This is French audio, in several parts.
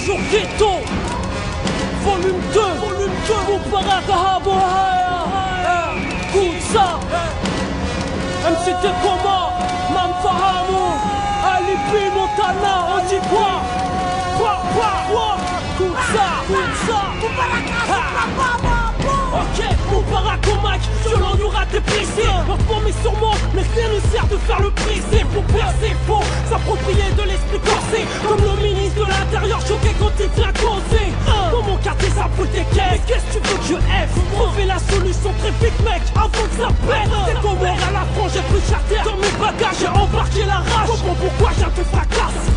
toujours ghetto. Volume 2, Mubaraka Koutsa, MCT Koma, Mam Fahamou, Alibi Montana, on dit quoi? Koutsa, ok, Moubarak au mic, violent y aura des blessés. Leur forme est sur moi, mais rien ne sert de faire le briser. Pour percer, faut s'approprier de l'esprit corsé. Comme le ministre de l'Intérieur choqué quand il vient causer. Dans mon quartier ça brûle des caisses. Mais qu'est-ce que tu veux que je F? Trouver la solution très vite mec, avant que ça pète. Dès qu'on mord à la frange, j'ai plus de charter. Dans mes bagages, j'ai embarqué la rage. Comprends pourquoi j'ai un peu fracasse.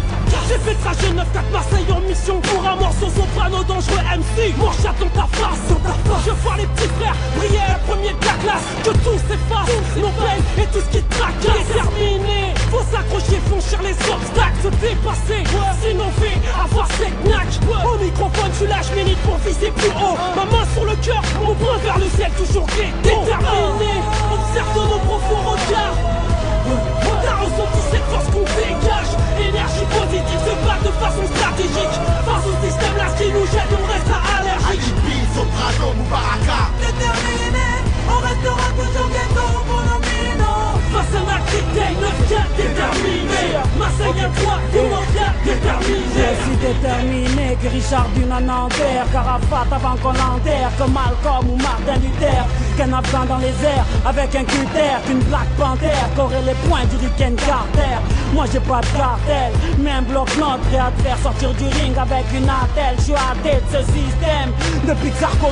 J'ai fait le trajet 9-4 Marseille en mission pour un morceau soprano dangereux MC. Mon chat dans ta face, je vois les petits frères briller à la première de la classe. Que tout s'efface, nos peines et tout ce qui tracasse. C'est terminé, faut s'accrocher, franchir les obstacles, se dépasser, sinon fait avoir cette knack. Au microphone tu lâches mes pour viser plus haut. Ma main sur le cœur, mon bras vers le ciel, toujours déterminé. Observe de nos profonds regards. T'as ressenti cette force qu'on dégage. Énergie positive se bat de façon stratégique. Face au système là, ce qui nous jette, on reste allergique. IGP, Soprano, Mubaraka. Déterminé, on restera toujours ghetto pour nos minons. Face à la critique, 9-4 déterminé. Marseille 3, Colombien déterminé. Je suis déterminé que Richard Dunanander, Carafat avant qu'on l'enterre, que Malcolm ou Martin Luther, qu'un Afghan dans les airs avec un cutter, qu'une Black Panther, qu'aurait les points du Riken Carter. Moi j'ai pas de cartel, mais un bloc-notes prêt à te faire sortir du ring avec une attelle. Je suis à tête de ce système depuis que Sarko.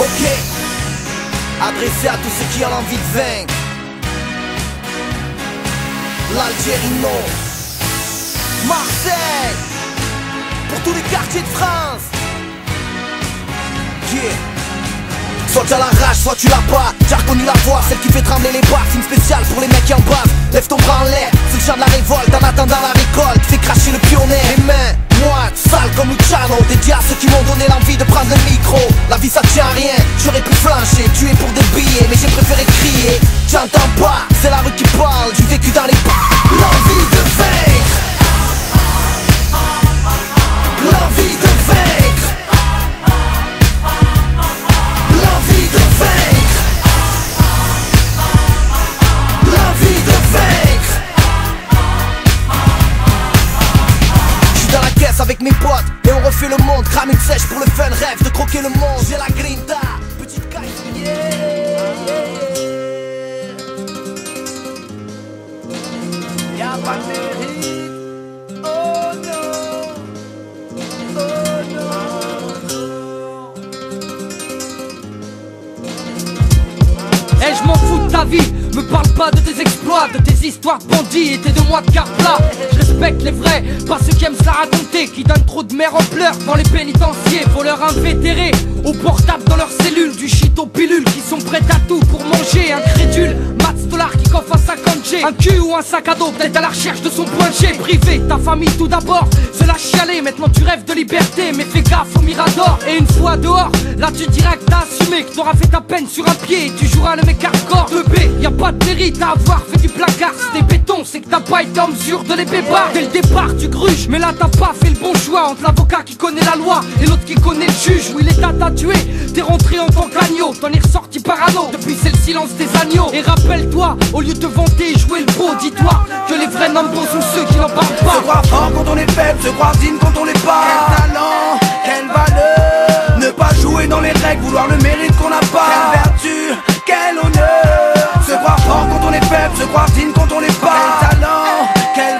Ok, adressé à tous ceux qui ont envie de vaincre. L'Algérie non, Marseille, pour tous les quartiers de France. Yeah. Soit tu as la rage, soit tu l'as pas. J'ai reconnu la voix, celle qui fait trembler les barres. Une spéciale pour les mecs qui en bas. Lève ton bras en l'air, c'est le chant de la révolte. En attendant la récolte, fais cracher le pionnier. Les mains moites, sales comme Luciano. Dédié à ceux qui m'ont donné l'envie de prendre le micro. La vie ça tient à rien, j'aurais pu flancher, tuer pour des billets, mais j'ai préféré crier. J'entends pas, c'est la rue qui parle, du vécu dans les bars. L'envie de vaincre, l'envie de vaincre, l'envie de vaincre, l'envie de vaincre. J'suis dans la caisse avec mes potes et on refait le monde. Crame une sèche pour le fun, rêve de croquer le monde. J'ai la grinta, petite caille, Y'a pas de mérite. Oh non. Oh non. Eh, je m'en fous de ta vie, me parle pas de tes exploits, de tes histoires de bandits et tes 2 mois de carplat. Je respecte les vrais, pas ceux qui aiment se la raconter, qui donnent trop de mères en pleurs dans les pénitenciers, voleurs invétérés, au portable dans leurs cellules, du shit aux pilules, qui sont prêts à tout pour manger, incrédule. Mats dollar qui coffre à 50 G, un cul ou un sac à dos, peut-être à la recherche de son point G. Privé, ta famille tout d'abord, se la chialer, maintenant tu rêves de liberté, mais fais gaffe au mirador. Et une fois dehors, là tu diras que t'as assumé, que t'auras fait ta peine sur un pied, et tu joueras le mec hardcore. 2B, y'a pas de mérite à avoir fait du placard, si t'es béton, c'est que t'as pas été en mesure de les bébar. Dès le départ tu gruges, mais là t'as pas fait le bon choix, entre l'avocat qui connaît la loi et l'autre qui connaît le juge. Oui l'état t'a tué, t'es rentré en tant qu'agneau, t'en es ressorti parano, depuis c'est le silence des agneaux. Et rappelle-toi, au lieu de te vanter et jouer le beau, dis-toi que les vrais noms sont ceux qui n'en parlent pas. Se croire fort quand on est faible, se croire digne quand on l'est pas. Quel talent, quelle valeur. Ne pas jouer dans les règles, vouloir le mérite qu'on n'a pas. Quelle vertu, quel honneur. Se croire fort quand on est faible, se croire digne quand on l'est pas. Quel talent, quelle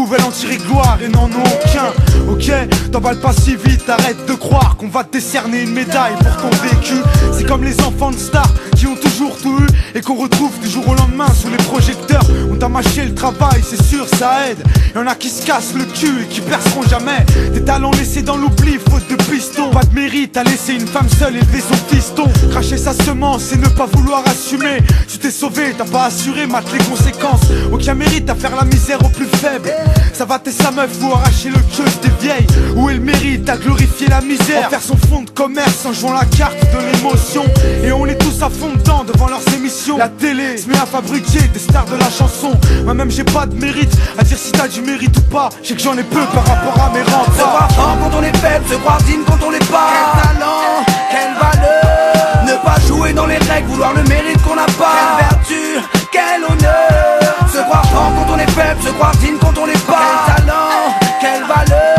veulent en tirer gloire et n'en ont aucun. Ok, t'emballes pas si vite, arrête de croire qu'on va te décerner une médaille pour ton vécu. C'est comme les enfants de stars qui ont toujours tout eu et qu'on retrouve du jour au lendemain sous les projecteurs. On t'a mâché le travail, c'est sûr, ça aide. Y'en a qui se cassent le cul et qui perceront jamais. Des talents laissés dans l'oubli, faute de piston. Pas de mérite à laisser une femme seule élever son fiston. Cracher sa semence et ne pas vouloir assumer. Tu t'es sauvé, t'as pas assuré, mate les conséquences. Aucun mérite à faire la misère aux plus faibles. Ça va t'es sa meuf ou arracher le queue des vieilles. Où est le mérite à glorifier la misère, en faire son fond de commerce en jouant la carte de l'émotion. Et on est tous à fond dedans devant leurs émissions. La télé se met à fabriquer des stars de la chanson. Moi-même j'ai pas de mérite à dire si t'as du mérite ou pas. Je sais que j'en ai peu par rapport à mes remparts. Se croire fort quand on est faible, se croire digne quand on l'est pas. Quel talent, quelle valeur. Ne pas jouer dans les règles, vouloir le mérite qu'on n'a pas. Quelle vertu, quel honneur. Se croire fort quand on est faible, se croire digne quand on l'est pas. Quel talent, quelle valeur.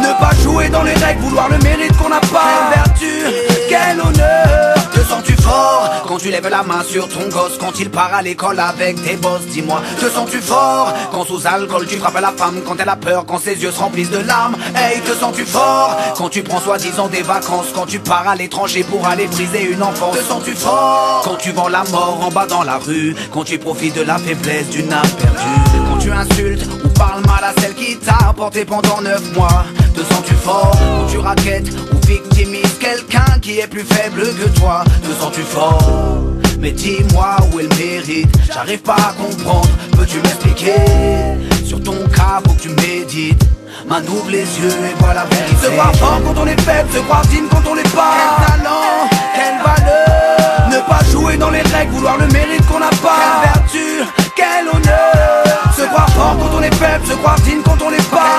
Ne pas jouer dans les règles, vouloir le mérite qu'on n'a pas. Quelle vertu, quel honneur. Te sens-tu fort quand tu lèves la main sur ton gosse, quand il part à l'école avec tes boss? Dis-moi, te sens-tu fort quand sous alcool tu frappes à la femme, quand elle a peur, quand ses yeux se remplissent de larmes? Hey, te sens-tu fort quand tu prends soi-disant des vacances, quand tu pars à l'étranger pour aller briser une enfance? Te sens-tu fort quand tu vends la mort en bas dans la rue, quand tu profites de la faiblesse d'une âme perdue, quand tu insultes ou parles mal à celle qui t'a porté pendant 9 mois? Te sens-tu fort quand tu raquettes ou victimises quelqu'un qui est plus faible que toi? Te sens-tu fort? Mais dis-moi où est le mérite, j'arrive pas à comprendre, peux-tu m'expliquer? Sur ton cas faut que tu médites, man ouvre les yeux et vois la vérité. Se croire fort quand on est faible, se croire digne quand on l'est pas. Quel talent, quelle valeur. Ne pas jouer dans les règles, vouloir le mérite qu'on n'a pas. Quelle vertu, quel honneur. Se croire fort quand on est faible, se croire digne quand on l'est pas.